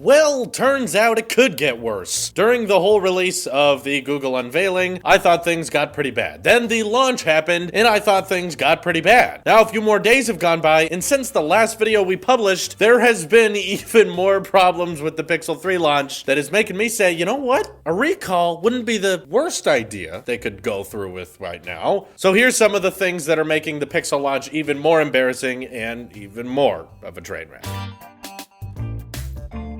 Well, turns out it could get worse. During the whole release of the Google unveiling, I thought things got pretty bad. Then the launch happened, and I thought things got pretty bad. Now, a few more days have gone by, and since the last video we published, there has been even more problems with the Pixel 3 launch that is making me say, you know what? A recall wouldn't be the worst idea they could go through with right now. So here's some of the things that are making the Pixel launch even more embarrassing and even more of a train wreck.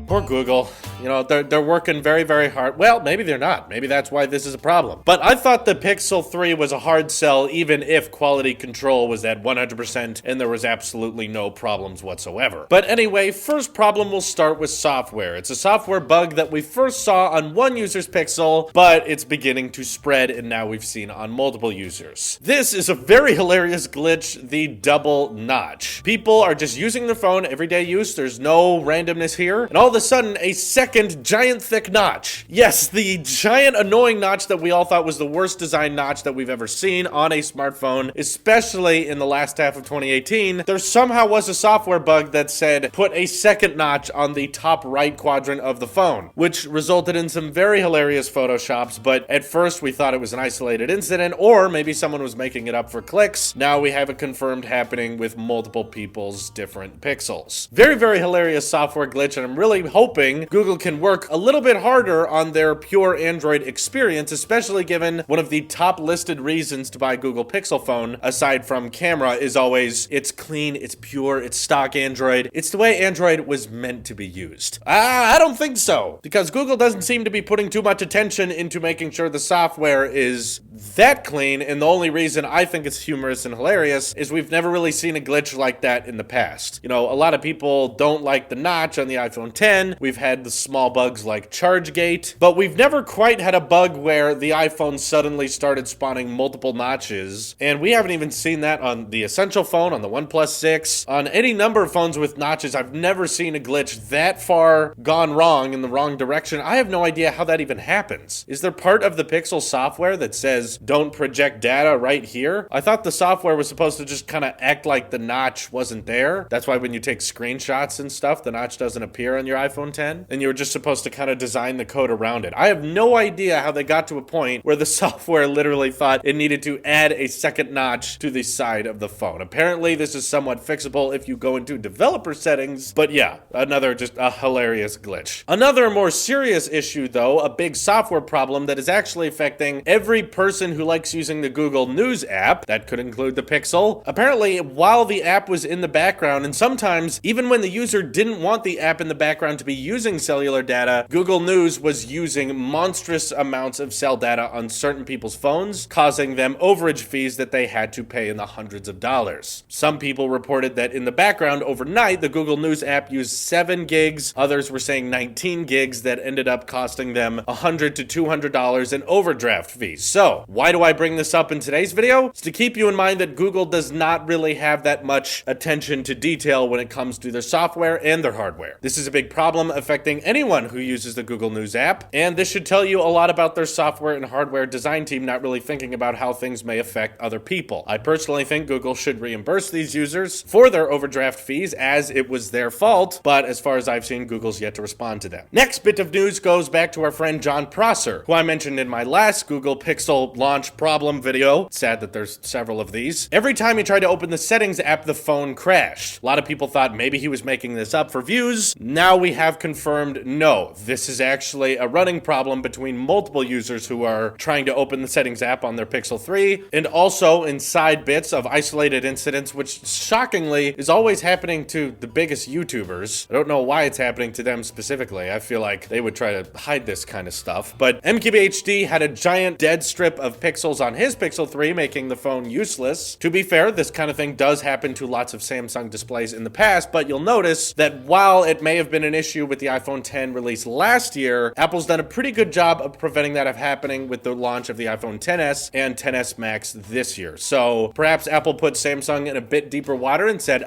Poor Google. You know, they're working very, very hard. Well, maybe they're not. Maybe that's why this is a problem. But I thought the Pixel 3 was a hard sell even if quality control was at 100% and there was absolutely no problems whatsoever. But anyway, first problem will start with software. It's a software bug that we first saw on one user's Pixel, but it's beginning to spread and now we've seen on multiple users. This is a very hilarious glitch, the double notch. People are just using their phone, everyday use, there's no randomness here, and all of a sudden a second giant thick notch. Yes, the giant annoying notch that we all thought was the worst design notch that we've ever seen on a smartphone, especially in the last half of 2018. There somehow was a software bug that said put a second notch on the top right quadrant of the phone, which resulted in some very hilarious photoshops, but at first we thought it was an isolated incident or maybe someone was making it up for clicks. Now we have it confirmed happening with multiple people's different pixels. Very, very hilarious software glitch, and I'm really hoping Google can work a little bit harder on their pure Android experience, especially given one of the top listed reasons to buy Google Pixel phone, aside from camera, is always it's clean, it's pure, it's stock Android. It's the way Android was meant to be used. I don't think so, because Google doesn't seem to be putting too much attention into making sure the software is that clean, and the only reason I think it's humorous and hilarious is we've never really seen a glitch like that in the past. You know, a lot of people don't like the notch on the iPhone 10. We've had the small bugs like ChargeGate, but we've never quite had a bug where the iPhone suddenly started spawning multiple notches, and we haven't even seen that on the Essential phone, on the OnePlus 6, on any number of phones with notches. I've never seen a glitch that far gone wrong in the wrong direction. I have no idea how that even happens. Is there part of the Pixel software that says don't project data right here? I thought the software was supposed to just kind of act like the notch wasn't there. That's why when you take screenshots and stuff, the notch doesn't appear on your iPhone 10, and you were just supposed to kind of design the code around it. I have no idea how they got to a point where the software literally thought it needed to add a second notch to the side of the phone. Apparently, this is somewhat fixable if you go into developer settings, but yeah, another just a hilarious glitch. Another more serious issue, though, a big software problem that is actually affecting every person who likes using the Google News app, that could include the Pixel. Apparently, while the app was in the background, and sometimes even when the user didn't want the app in the background to be using cellular data, Google News was using monstrous amounts of cell data on certain people's phones, causing them overage fees that they had to pay in the hundreds of dollars. Some people reported that in the background overnight, the Google News app used 7 gigs. Others were saying 19 gigs that ended up costing them $100 to $200 in overdraft fees. So, why do I bring this up in today's video? It's to keep you in mind that Google does not really have that much attention to detail when it comes to their software and their hardware. This is a big problem affecting anyone who uses the Google News app, and this should tell you a lot about their software and hardware design team not really thinking about how things may affect other people. I personally think Google should reimburse these users for their overdraft fees as it was their fault, but as far as I've seen, Google's yet to respond to them. Next bit of news goes back to our friend John Prosser, who I mentioned in my last Google Pixel launch problem video. It's sad that there's several of these. Every time he tried to open the settings app, the phone crashed. A lot of people thought maybe he was making this up for views. Now we have confirmed no, this is actually a running problem between multiple users who are trying to open the settings app on their Pixel 3, and also in side bits of isolated incidents, which shockingly is always happening to the biggest YouTubers. I don't know why it's happening to them specifically. I feel like they would try to hide this kind of stuff. But MQBHD had a giant dead strip of pixels on his Pixel 3, making the phone useless. To be fair, this kind of thing does happen to lots of Samsung displays in the past, but you'll notice that while it may have been an issue with the iPhone 10 release last year, Apple's done a pretty good job of preventing that from happening with the launch of the iPhone XS and XS Max this year. So perhaps Apple put Samsung in a bit deeper water and said,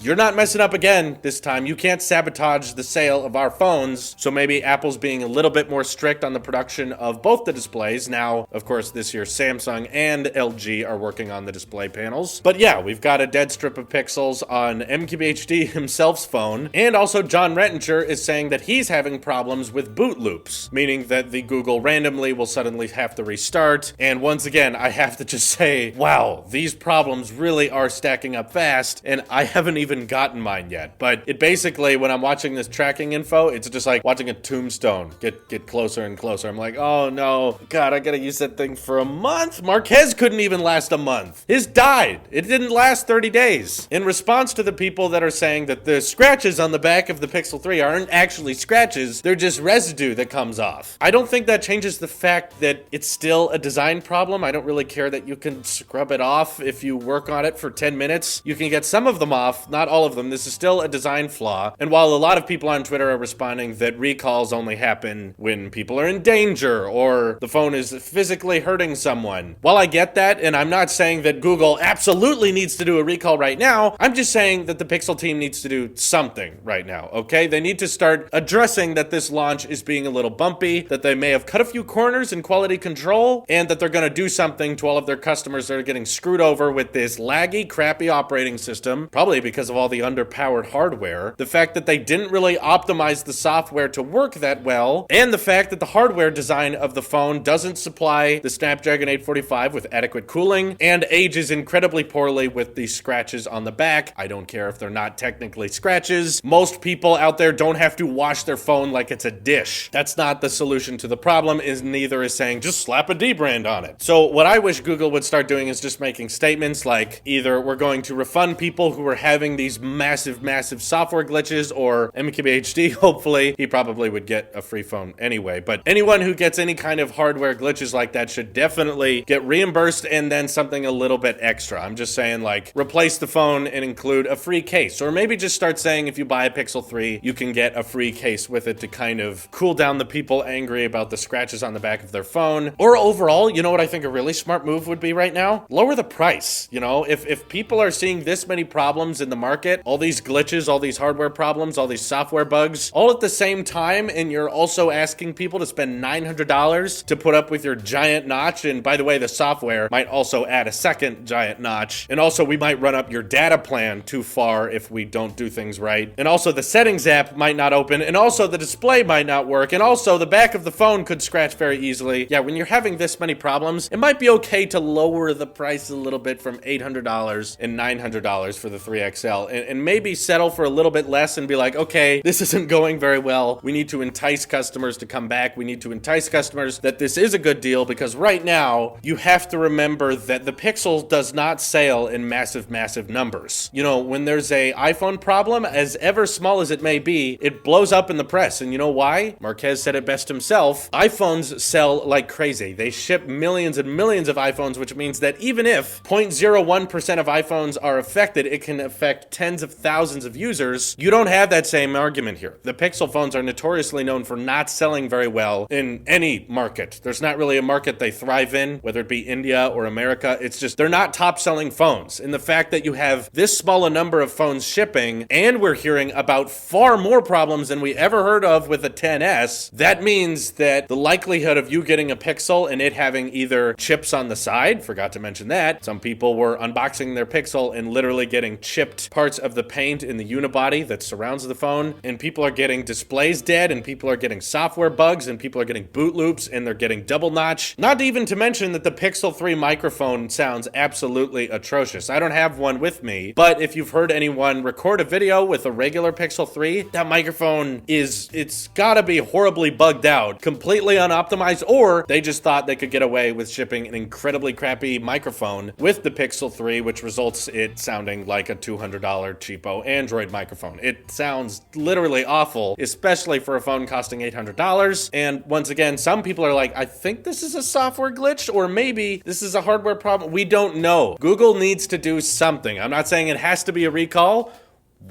you're not messing up again this time. You can't sabotage the sale of our phones. So maybe Apple's being a little bit more strict on the production of both the displays. Now, of course, this year Samsung and LG are working on the display panels. But yeah, we've got a dead strip of pixels on MQBHD himself's phone. And also John Rettinger is saying that he's having problems with boot loops, meaning that the Google randomly will suddenly have to restart. And once again, I have to just say, wow, these problems really are stacking up fast, and I haven't even gotten mine yet. But it basically, when I'm watching this tracking info, it's just like watching a tombstone get closer and closer. I'm like, oh no, God, I gotta use that thing for a month? Marquez couldn't even last a month. His died. It didn't last 30 days. In response to the people that are saying that the scratches on the back of the Pixel 3 aren't actually scratches, they're just residue that comes off. I don't think that changes the fact that it's still a design problem. I don't really care that you can scrub it off if you work on it for 10 minutes. You can get some of them off, not all of them. This is still a design flaw. And while a lot of people on Twitter are responding that recalls only happen when people are in danger or the phone is physically hurting someone, while I get that, and I'm not saying that Google absolutely needs to do a recall right now, I'm just saying that the Pixel team needs to do something right now, okay? They need to start addressing that this launch is being a little bumpy, that they may have cut a few corners in quality control, and that they're going to do something to all of their customers that are getting screwed over with this laggy, crappy operating system, probably because of all the underpowered hardware, the fact that they didn't really optimize the software to work that well, and the fact that the hardware design of the phone doesn't supply the Snapdragon 845 with adequate cooling, and ages incredibly poorly with the scratches on the back. I don't care if they're not technically scratches. Most people out there don't have to wash their phone like it's a dish. That's not the solution to the problem, is neither is saying just slap a D brand on it. So what I wish Google would start doing is just making statements like either we're going to refund people who are having these massive software glitches, or MQBHD, hopefully, he probably would get a free phone anyway. But anyone who gets any kind of hardware glitches like that should definitely get reimbursed and then something a little bit extra. I'm just saying, like, replace the phone and include a free case, or maybe just start saying if you buy a Pixel 3, you can get a free case with it to kind of cool down the people angry about the scratches on the back of their phone. Or overall, you know what I think a really smart move would be right now? Lower the price. You know, if people are seeing this many problems in the market, all these glitches, all these hardware problems, all these software bugs, all at the same time, and you're also asking people to spend $900 to put up with your giant notch, and by the way, the software might also add a second giant notch, and also we might run up your data plan too far if we don't do things right, and also the settings app might not open, and also the display might not work, and also the back of the phone could scratch very easily. Yeah, when you're having this many problems, it might be okay to lower the price a little bit from $800 and $900 for the 3XL, and maybe settle for a little bit less and be like, okay, this isn't going very well. We need to entice customers to come back. We need to entice customers that this is a good deal, because right now you have to remember that the Pixel does not sell in massive numbers. You know, when there's a iPhone problem, as ever small as it may be, it blows up in the press. And you know why? Marquez said it best himself. iPhones sell like crazy. They ship millions and millions of iPhones, which means that even if 0.01% of iPhones are affected, it can affect tens of thousands of users. You don't have that same argument here. The Pixel phones are notoriously known for not selling very well in any market. There's not really a market they thrive in, whether it be India or America. It's just they're not top selling phones. And the fact that you have this small a number of phones shipping, and we're hearing about far more problems than we ever heard of with a 10S, that means that the likelihood of you getting a Pixel and it having either chips on the side, forgot to mention that, some people were unboxing their Pixel and literally getting chipped parts of the paint in the unibody that surrounds the phone, and people are getting displays dead, and people are getting software bugs, and people are getting boot loops, and they're getting double notch. Not even to mention that the Pixel 3 microphone sounds absolutely atrocious. I don't have one with me, but if you've heard anyone record a video with a regular Pixel 3, that microphone it's gotta be horribly bugged out, completely unoptimized, or they just thought they could get away with shipping an incredibly crappy microphone with the Pixel 3, which results it sounding like a $200 cheapo Android microphone. It sounds literally awful, especially for a phone costing $800. And once again, some people are like, I think this is a software glitch, or maybe this is a hardware problem. We don't know. Google needs to do something. I'm not saying it has to be a recall.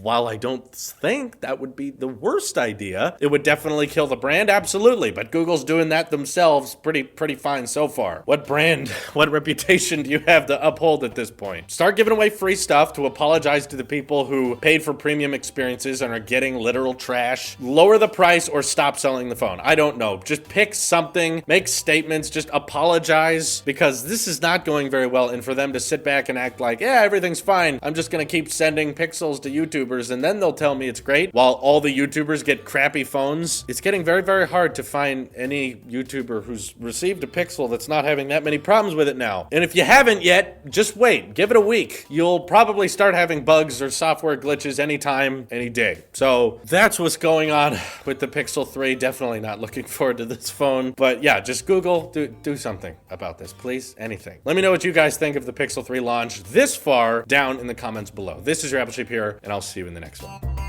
While I don't think that would be the worst idea, it would definitely kill the brand, absolutely, but Google's doing that themselves pretty fine so far. What brand, what reputation do you have to uphold at this point? Start giving away free stuff to apologize to the people who paid for premium experiences and are getting literal trash. Lower the price or stop selling the phone. I don't know. Just pick something, make statements, just apologize, because this is not going very well, and for them to sit back and act like, yeah, everything's fine, I'm just gonna keep sending pixels to YouTube YouTubers, and then they'll tell me it's great, while all the YouTubers get crappy phones. It's getting very, very hard to find any YouTuber who's received a Pixel that's not having that many problems with it now. And if you haven't yet, just wait. Give it a week. You'll probably start having bugs or software glitches anytime, any day. So that's what's going on with the Pixel 3. Definitely not looking forward to this phone. But yeah, just Google, do something about this, please. Anything. Let me know what you guys think of the Pixel 3 launch this far down in the comments below. This is your Apple Sheep here, and I'll see you in the next one.